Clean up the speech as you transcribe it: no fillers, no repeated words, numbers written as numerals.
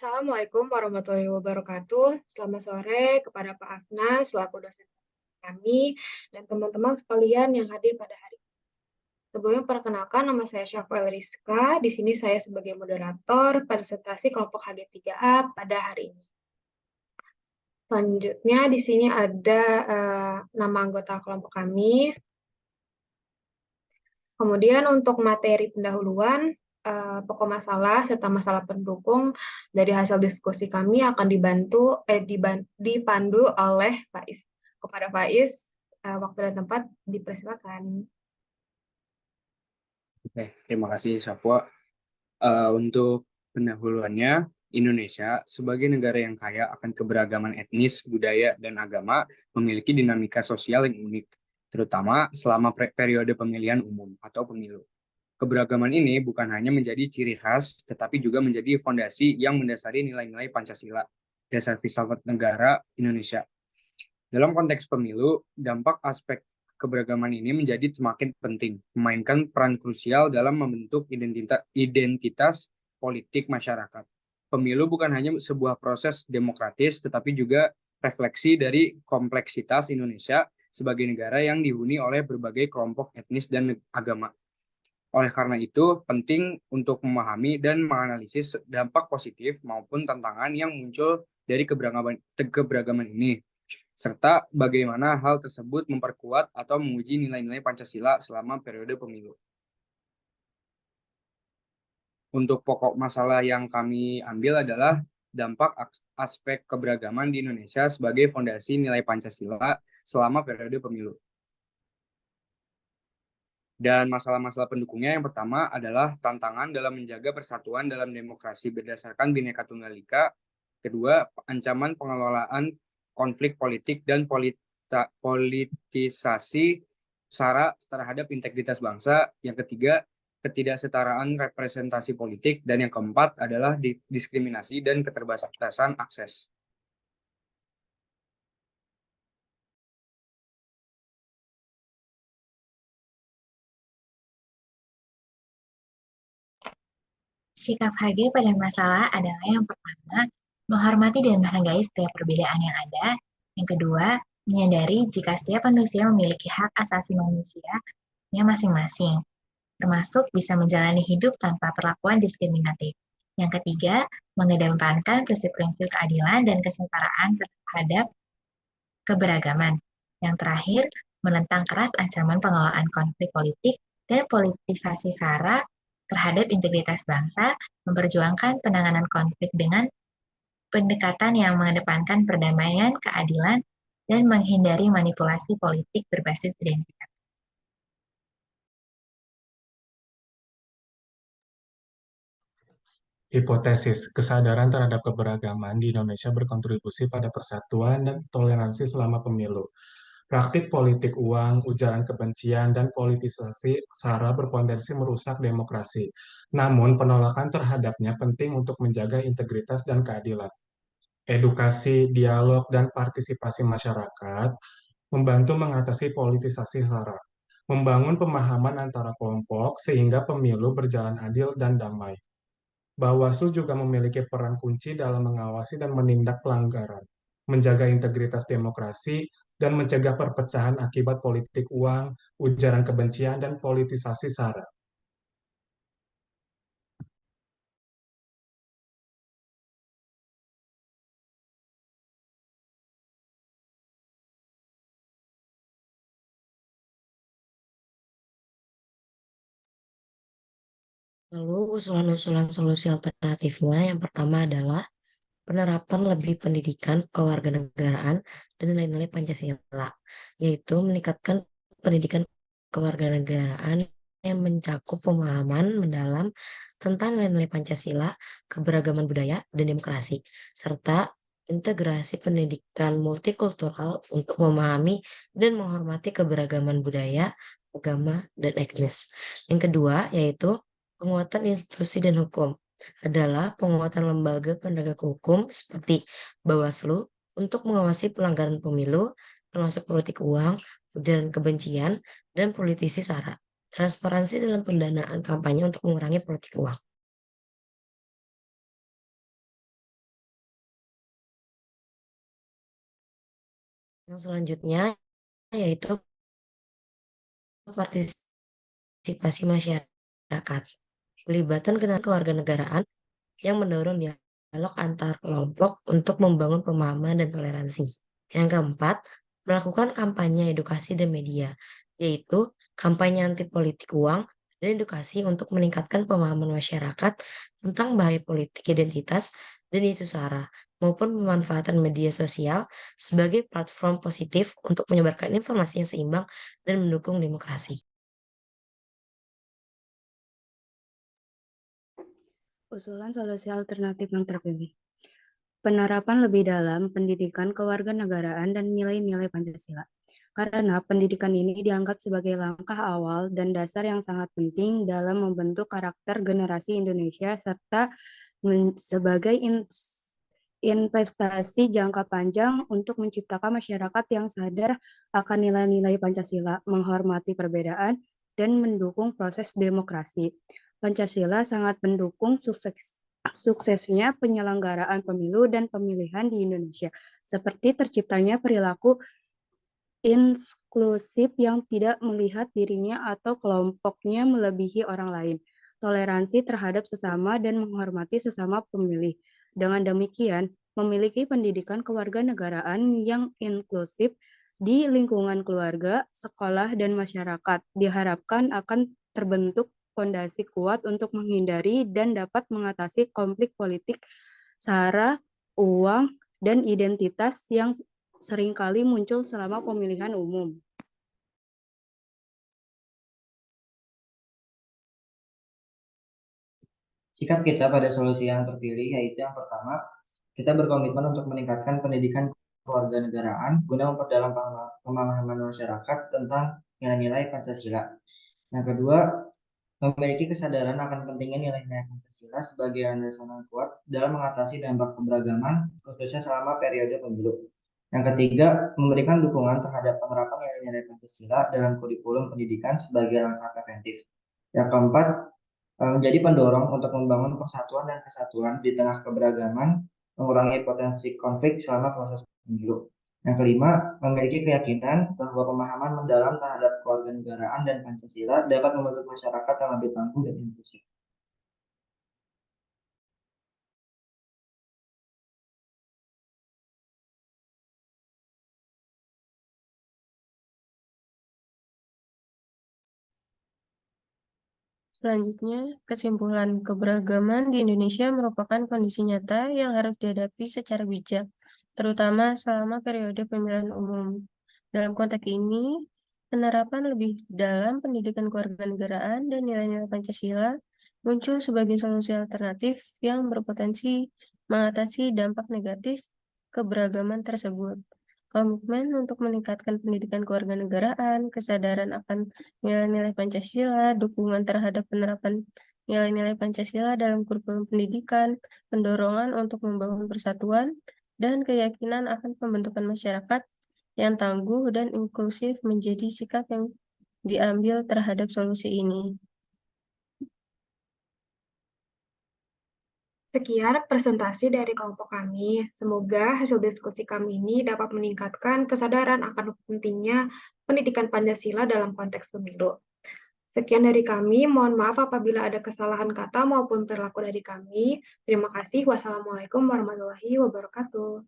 Assalamualaikum warahmatullahi wabarakatuh. Selamat sore kepada Pak Afnas selaku dosen kami dan teman-teman sekalian yang hadir pada hari ini. Sebelumnya perkenalkan nama saya Syafal Rizka. Di sini saya sebagai moderator presentasi kelompok HG3A pada hari ini. Selanjutnya di sini ada nama anggota kelompok kami. Kemudian untuk materi pendahuluan, pokok masalah serta masalah pendukung dari hasil diskusi kami akan dipandu oleh Faiz. Kepada Faiz, waktu dan tempat dipersilakan. Oke, terima kasih Sapwa. Untuk pendahuluannya, Indonesia sebagai negara yang kaya akan keberagaman etnis, budaya, dan agama memiliki dinamika sosial yang unik, terutama selama periode pemilihan umum atau pemilu. Keberagaman ini bukan hanya menjadi ciri khas, tetapi juga menjadi fondasi yang mendasari nilai-nilai Pancasila, dasar filsafat negara Indonesia. Dalam konteks pemilu, dampak aspek keberagaman ini menjadi semakin penting, memainkan peran krusial dalam membentuk identitas politik masyarakat. Pemilu bukan hanya sebuah proses demokratis, tetapi juga refleksi dari kompleksitas Indonesia sebagai negara yang dihuni oleh berbagai kelompok etnis dan agama. Oleh karena itu, penting untuk memahami dan menganalisis dampak positif maupun tantangan yang muncul dari keberagaman ini, serta bagaimana hal tersebut memperkuat atau menguji nilai-nilai Pancasila selama periode pemilu. Untuk pokok masalah yang kami ambil adalah dampak aspek keberagaman di Indonesia sebagai fondasi nilai Pancasila selama periode pemilu. Dan masalah-masalah pendukungnya yang pertama adalah tantangan dalam menjaga persatuan dalam demokrasi berdasarkan Bhinneka Tunggal Ika. Kedua, ancaman pengelolaan konflik politik dan politisasi SARA terhadap integritas bangsa. Yang ketiga, ketidaksetaraan representasi politik. Dan yang keempat adalah diskriminasi dan keterbatasan akses. Sikap HG pada masalah adalah yang pertama, menghormati dan menghargai setiap perbedaan yang ada. Yang kedua, menyadari jika setiap manusia memiliki hak asasi manusianya masing-masing, termasuk bisa menjalani hidup tanpa perlakuan diskriminatif. Yang ketiga, mengedepankan prinsip-prinsip keadilan dan kesetaraan terhadap keberagaman. Yang terakhir, menentang keras ancaman pengelolaan konflik politik dan politisasi SARA terhadap integritas bangsa, memperjuangkan penanganan konflik dengan pendekatan yang mengedepankan perdamaian, keadilan, dan menghindari manipulasi politik berbasis identitas. Hipotesis, kesadaran terhadap keberagaman di Indonesia berkontribusi pada persatuan dan toleransi selama pemilu. Praktik politik uang, ujaran kebencian, dan politisasi SARA berpotensi merusak demokrasi. Namun, penolakan terhadapnya penting untuk menjaga integritas dan keadilan. Edukasi, dialog, dan partisipasi masyarakat membantu mengatasi politisasi SARA, membangun pemahaman antara kelompok sehingga pemilu berjalan adil dan damai. Bawaslu juga memiliki peran kunci dalam mengawasi dan menindak pelanggaran, menjaga integritas demokrasi, dan mencegah perpecahan akibat politik uang, ujaran kebencian, dan politisasi SARA. Lalu usulan-usulan solusi alternatifnya yang pertama adalah penerapan lebih pendidikan kewarganegaraan dan nilai-nilai Pancasila, yaitu meningkatkan pendidikan kewarganegaraan yang mencakup pemahaman mendalam tentang nilai-nilai Pancasila, keberagaman budaya, dan demokrasi, serta integrasi pendidikan multikultural untuk memahami dan menghormati keberagaman budaya, agama, dan etnis. Yang kedua, yaitu penguatan institusi dan hukum adalah penguatan lembaga penegak hukum seperti Bawaslu untuk mengawasi pelanggaran pemilu, termasuk politik uang, ujaran kebencian, dan politisi SARA. Transparansi dalam pendanaan kampanye untuk mengurangi politik uang. Yang selanjutnya yaitu partisipasi masyarakat. Pelibatan kewarganegaraan yang mendorong dialog antar kelompok untuk membangun pemahaman dan toleransi. Yang keempat, melakukan kampanye edukasi dan media, yaitu kampanye anti politik uang dan edukasi untuk meningkatkan pemahaman masyarakat tentang bahaya politik identitas dan isu sara, maupun pemanfaatan media sosial sebagai platform positif untuk menyebarkan informasi yang seimbang dan mendukung demokrasi. Usulan solusi alternatif yang terpilih. Penerapan lebih dalam pendidikan kewarganegaraan dan nilai-nilai Pancasila. Karena pendidikan ini dianggap sebagai langkah awal dan dasar yang sangat penting dalam membentuk karakter generasi Indonesia serta sebagai investasi jangka panjang untuk menciptakan masyarakat yang sadar akan nilai-nilai Pancasila, menghormati perbedaan, dan mendukung proses demokrasi. Pancasila sangat mendukung suksesnya penyelenggaraan pemilu dan pemilihan di Indonesia, seperti terciptanya perilaku inklusif yang tidak melihat dirinya atau kelompoknya melebihi orang lain, toleransi terhadap sesama dan menghormati sesama pemilih. Dengan demikian, memiliki pendidikan kewarganegaraan yang inklusif di lingkungan keluarga, sekolah, dan masyarakat diharapkan akan terbentuk fondasi kuat untuk menghindari dan dapat mengatasi konflik politik, sara, uang, dan identitas yang seringkali muncul selama pemilihan umum. Sikap kita pada solusi yang terpilih yaitu yang pertama, kita berkomitmen untuk meningkatkan pendidikan kewarganegaraan guna memperdalam pemahaman masyarakat tentang nilai-nilai Pancasila. Yang kedua, memiliki kesadaran akan pentingnya nilai-nilai Pancasila sebagai landasan yang kuat dalam mengatasi dampak keberagaman, khususnya selama periode pemilu. Yang ketiga, memberikan dukungan terhadap penerapan nilai-nilai Pancasila dalam kurikulum pendidikan sebagai langkah preventif. Yang keempat, menjadi pendorong untuk membangun persatuan dan kesatuan di tengah keberagaman, mengurangi potensi konflik selama proses pemilu. Yang kelima, memiliki keyakinan bahwa pemahaman mendalam terhadap kewarganegaraan dan Pancasila dapat membentuk masyarakat yang lebih tangguh dan inklusif. Selanjutnya, kesimpulan keberagaman di Indonesia merupakan kondisi nyata yang harus dihadapi secara bijak, terutama selama periode pemilihan umum. Dalam konteks ini, penerapan lebih dalam pendidikan kewarganegaraan dan nilai-nilai Pancasila muncul sebagai solusi alternatif yang berpotensi mengatasi dampak negatif keberagaman tersebut. Komitmen untuk meningkatkan pendidikan kewarganegaraan, kesadaran akan nilai-nilai Pancasila, dukungan terhadap penerapan nilai-nilai Pancasila dalam kurikulum pendidikan, pendorongan untuk membangun persatuan, dan keyakinan akan pembentukan masyarakat yang tangguh dan inklusif menjadi sikap yang diambil terhadap solusi ini. Sekian presentasi dari kelompok kami. Semoga hasil diskusi kami ini dapat meningkatkan kesadaran akan pentingnya pendidikan Pancasila dalam konteks pemilu. Sekian dari kami, mohon maaf apabila ada kesalahan kata maupun perilaku dari kami. Terima kasih. Wassalamualaikum warahmatullahi wabarakatuh.